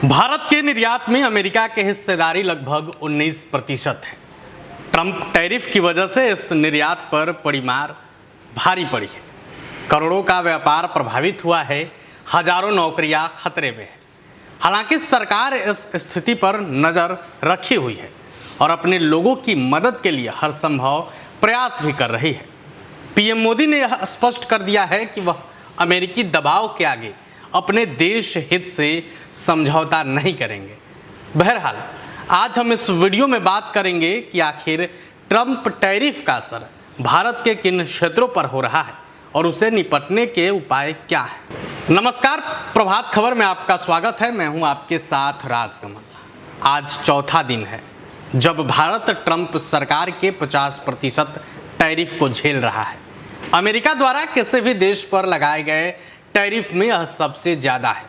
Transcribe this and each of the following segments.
भारत के निर्यात में अमेरिका की हिस्सेदारी लगभग 19% है। ट्रंप टैरिफ की वजह से इस निर्यात पर बड़ी मार भारी पड़ी है। करोड़ों का व्यापार प्रभावित हुआ है, हजारों नौकरियां खतरे में है। हालांकि सरकार इस स्थिति पर नज़र रखी हुई है और अपने लोगों की मदद के लिए हर संभव प्रयास भी कर रही है। पीएम मोदी ने यह स्पष्ट कर दिया है कि वह अमेरिकी दबाव के आगे अपने देश हित से समझौता नहीं करेंगे। बहरहाल आज हम इस वीडियो में बात करेंगे कि आखिर ट्रंप टैरिफ का असर भारत के किन क्षेत्रों पर हो रहा है और उसे निपटने के उपाय क्या हैं। नमस्कार, प्रभात खबर में आपका स्वागत है। मैं हूं आपके साथ राजकमल। आज चौथा दिन है जब भारत ट्रंप सरकार के 50% टैरिफ को झेल रहा है। अमेरिका द्वारा किसी भी देश पर लगाए गए टैरिफ में यह सबसे ज़्यादा है।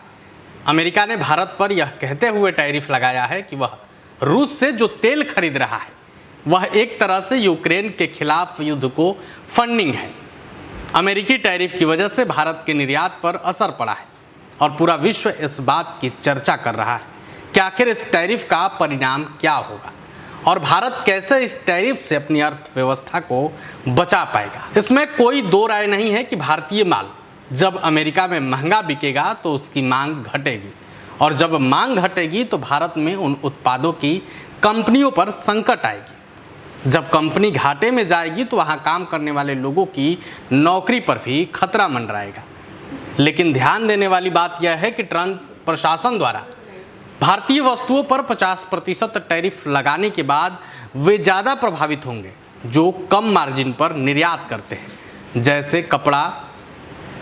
अमेरिका ने भारत पर यह कहते हुए टैरिफ लगाया है कि वह रूस से जो तेल खरीद रहा है वह एक तरह से यूक्रेन के खिलाफ युद्ध को फंडिंग है। अमेरिकी टैरिफ की वजह से भारत के निर्यात पर असर पड़ा है और पूरा विश्व इस बात की चर्चा कर रहा है कि आखिर इस टैरिफ का परिणाम क्या होगा और भारत कैसे इस टैरिफ से अपनी अर्थव्यवस्था को बचा पाएगा। इसमें कोई दो राय नहीं है कि भारतीय माल जब अमेरिका में महंगा बिकेगा तो उसकी मांग घटेगी और जब मांग घटेगी तो भारत में उन उत्पादों की कंपनियों पर संकट आएगी। जब कंपनी घाटे में जाएगी तो वहाँ काम करने वाले लोगों की नौकरी पर भी खतरा मंडराएगा। लेकिन ध्यान देने वाली बात यह है कि ट्रंप प्रशासन द्वारा भारतीय वस्तुओं पर 50% टैरिफ लगाने के बाद वे ज़्यादा प्रभावित होंगे जो कम मार्जिन पर निर्यात करते हैं, जैसे कपड़ा,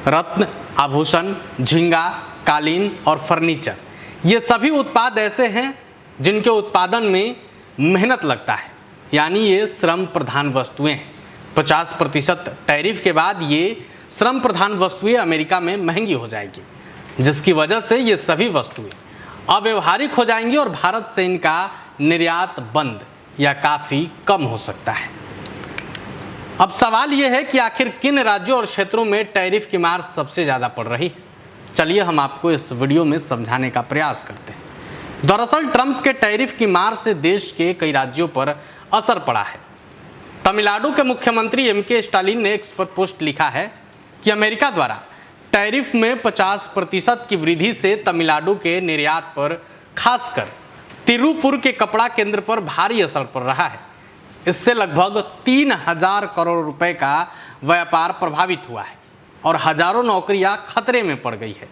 रत्न, आभूषण, झींगा, कालीन और फर्नीचर। ये सभी उत्पाद ऐसे हैं जिनके उत्पादन में मेहनत लगता है, यानी ये श्रम प्रधान वस्तुएं हैं। 50% टैरिफ के बाद ये श्रम प्रधान वस्तुएं अमेरिका में महंगी हो जाएगी, जिसकी वजह से ये सभी वस्तुएं अव्यवहारिक हो जाएंगी और भारत से इनका निर्यात बंद या काफ़ी कम हो सकता है। अब सवाल यह है कि आखिर किन राज्यों और क्षेत्रों में टैरिफ की मार सबसे ज़्यादा पड़ रही है। चलिए हम आपको इस वीडियो में समझाने का प्रयास करते हैं। दरअसल ट्रंप के टैरिफ की मार से देश के कई राज्यों पर असर पड़ा है। तमिलनाडु के मुख्यमंत्री एम.के. स्टालिन ने एक पोस्ट लिखा है कि अमेरिका द्वारा टैरिफ में 50% की वृद्धि से तमिलनाडु के निर्यात पर, खासकर तिरुपुर के कपड़ा केंद्र पर भारी असर पड़ रहा है। इससे लगभग 3000 करोड़ रुपए का व्यापार प्रभावित हुआ है और हजारों नौकरियां खतरे में पड़ गई है।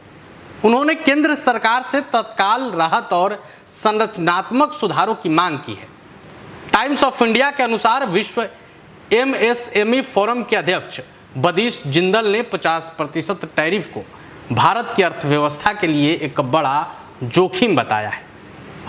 उन्होंने केंद्र सरकार से तत्काल राहत और संरचनात्मक सुधारों की मांग की है। टाइम्स ऑफ इंडिया के अनुसार विश्व एमएसएमई फोरम के अध्यक्ष बदीश जिंदल ने 50% टैरिफ को भारत की अर्थव्यवस्था के लिए एक बड़ा जोखिम बताया है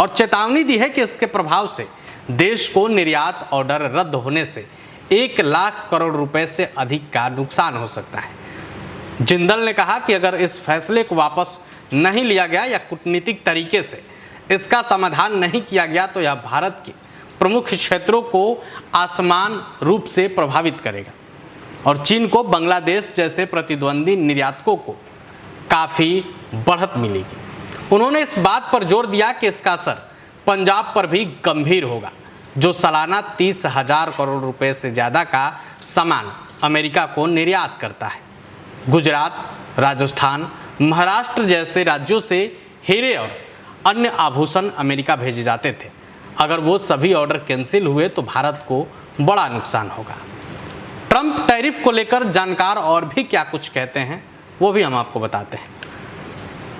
और चेतावनी दी है कि इसके प्रभाव से देश को निर्यात ऑर्डर रद्द होने से 1 लाख करोड़ रुपए से अधिक का नुकसान हो सकता है। जिंदल ने कहा कि अगर इस फैसले को वापस नहीं लिया गया या कूटनीतिक तरीके से इसका समाधान नहीं किया गया तो यह भारत के प्रमुख क्षेत्रों को असमान रूप से प्रभावित करेगा और चीन को बांग्लादेश जैसे प्रतिद्वंदी निर्यातकों को काफ़ी बढ़त मिलेगी। उन्होंने इस बात पर जोर दिया कि इसका असर पंजाब पर भी गंभीर होगा, जो सालाना 30,000 करोड़ रुपए से ज़्यादा का सामान अमेरिका को निर्यात करता है। गुजरात, राजस्थान, महाराष्ट्र जैसे राज्यों से हीरे और अन्य आभूषण अमेरिका भेजे जाते थे। अगर वो सभी ऑर्डर कैंसिल हुए तो भारत को बड़ा नुकसान होगा। ट्रंप टैरिफ को लेकर जानकार और भी क्या कुछ कहते हैं वो भी हम आपको बताते हैं।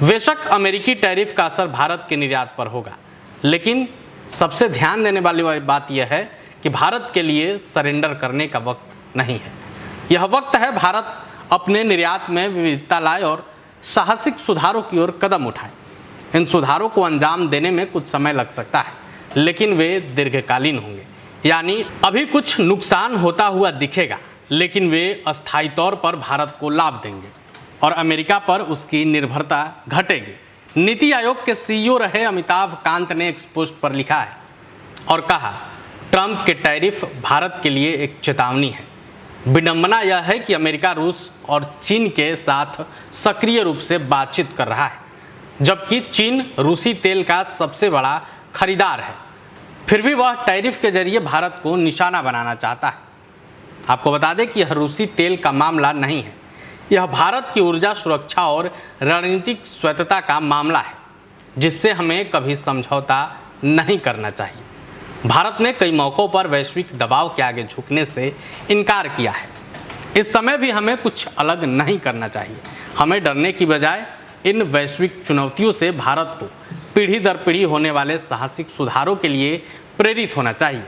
बेशक अमेरिकी टैरिफ का असर भारत के निर्यात पर होगा, लेकिन सबसे ध्यान देने वाली बात यह है कि भारत के लिए सरेंडर करने का वक्त नहीं है। यह वक्त है भारत अपने निर्यात में विविधता लाए और साहसिक सुधारों की ओर कदम उठाए। इन सुधारों को अंजाम देने में कुछ समय लग सकता है, लेकिन वे दीर्घकालीन होंगे। यानी अभी कुछ नुकसान होता हुआ दिखेगा, लेकिन वे अस्थायी तौर पर भारत को लाभ देंगे और अमेरिका पर उसकी निर्भरता घटेगी। नीति आयोग के सीईओ रहे अमिताभ कांत ने एक पोस्ट पर लिखा है और कहा, ट्रंप के टैरिफ भारत के लिए एक चेतावनी है। विडंबना यह है कि अमेरिका रूस और चीन के साथ सक्रिय रूप से बातचीत कर रहा है जबकि चीन रूसी तेल का सबसे बड़ा खरीदार है। फिर भी वह टैरिफ के जरिए भारत को निशाना बनाना चाहता है। आपको बता दें कि यह रूसी तेल का मामला नहीं है, यह भारत की ऊर्जा सुरक्षा और रणनीतिक स्वायत्तता का मामला है, जिससे हमें कभी समझौता नहीं करना चाहिए। भारत ने कई मौक़ों पर वैश्विक दबाव के आगे झुकने से इनकार किया है। इस समय भी हमें कुछ अलग नहीं करना चाहिए। हमें डरने की बजाय इन वैश्विक चुनौतियों से भारत को पीढ़ी दर पीढ़ी होने वाले साहसिक सुधारों के लिए प्रेरित होना चाहिए।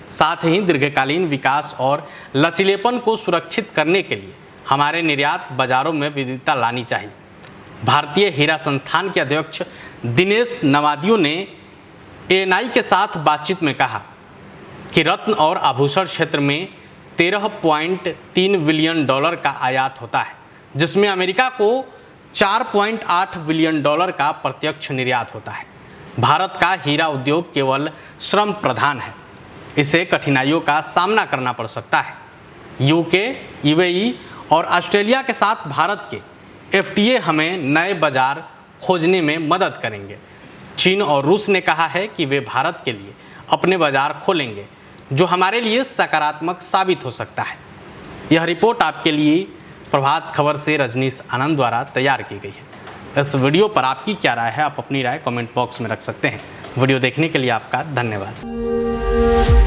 साथ ही दीर्घकालीन विकास और लचीलेपन को सुरक्षित करने के लिए हमारे निर्यात बाजारों में विविधता लानी चाहिए। भारतीय हीरा संस्थान के अध्यक्ष दिनेश नवादियो ने ANI के साथ बातचीत में कहा कि रत्न और आभूषण क्षेत्र में 13.3 बिलियन डॉलर का आयात होता है, जिसमें अमेरिका को 4.8 बिलियन डॉलर का प्रत्यक्ष निर्यात होता है। भारत का हीरा उद्योग केवल श्रम प्रधान है, इसे कठिनाइयों का सामना करना पड़ सकता है। UK, UAE और ऑस्ट्रेलिया के साथ भारत के FTA हमें नए बाजार खोजने में मदद करेंगे। चीन और रूस ने कहा है कि वे भारत के लिए अपने बाजार खोलेंगे, जो हमारे लिए सकारात्मक साबित हो सकता है। यह रिपोर्ट आपके लिए प्रभात खबर से रजनीश आनंद द्वारा तैयार की गई है। इस वीडियो पर आपकी क्या राय है? आप अपनी राय कमेंट बॉक्स में रख सकते हैं। वीडियो देखने के लिए आपका धन्यवाद।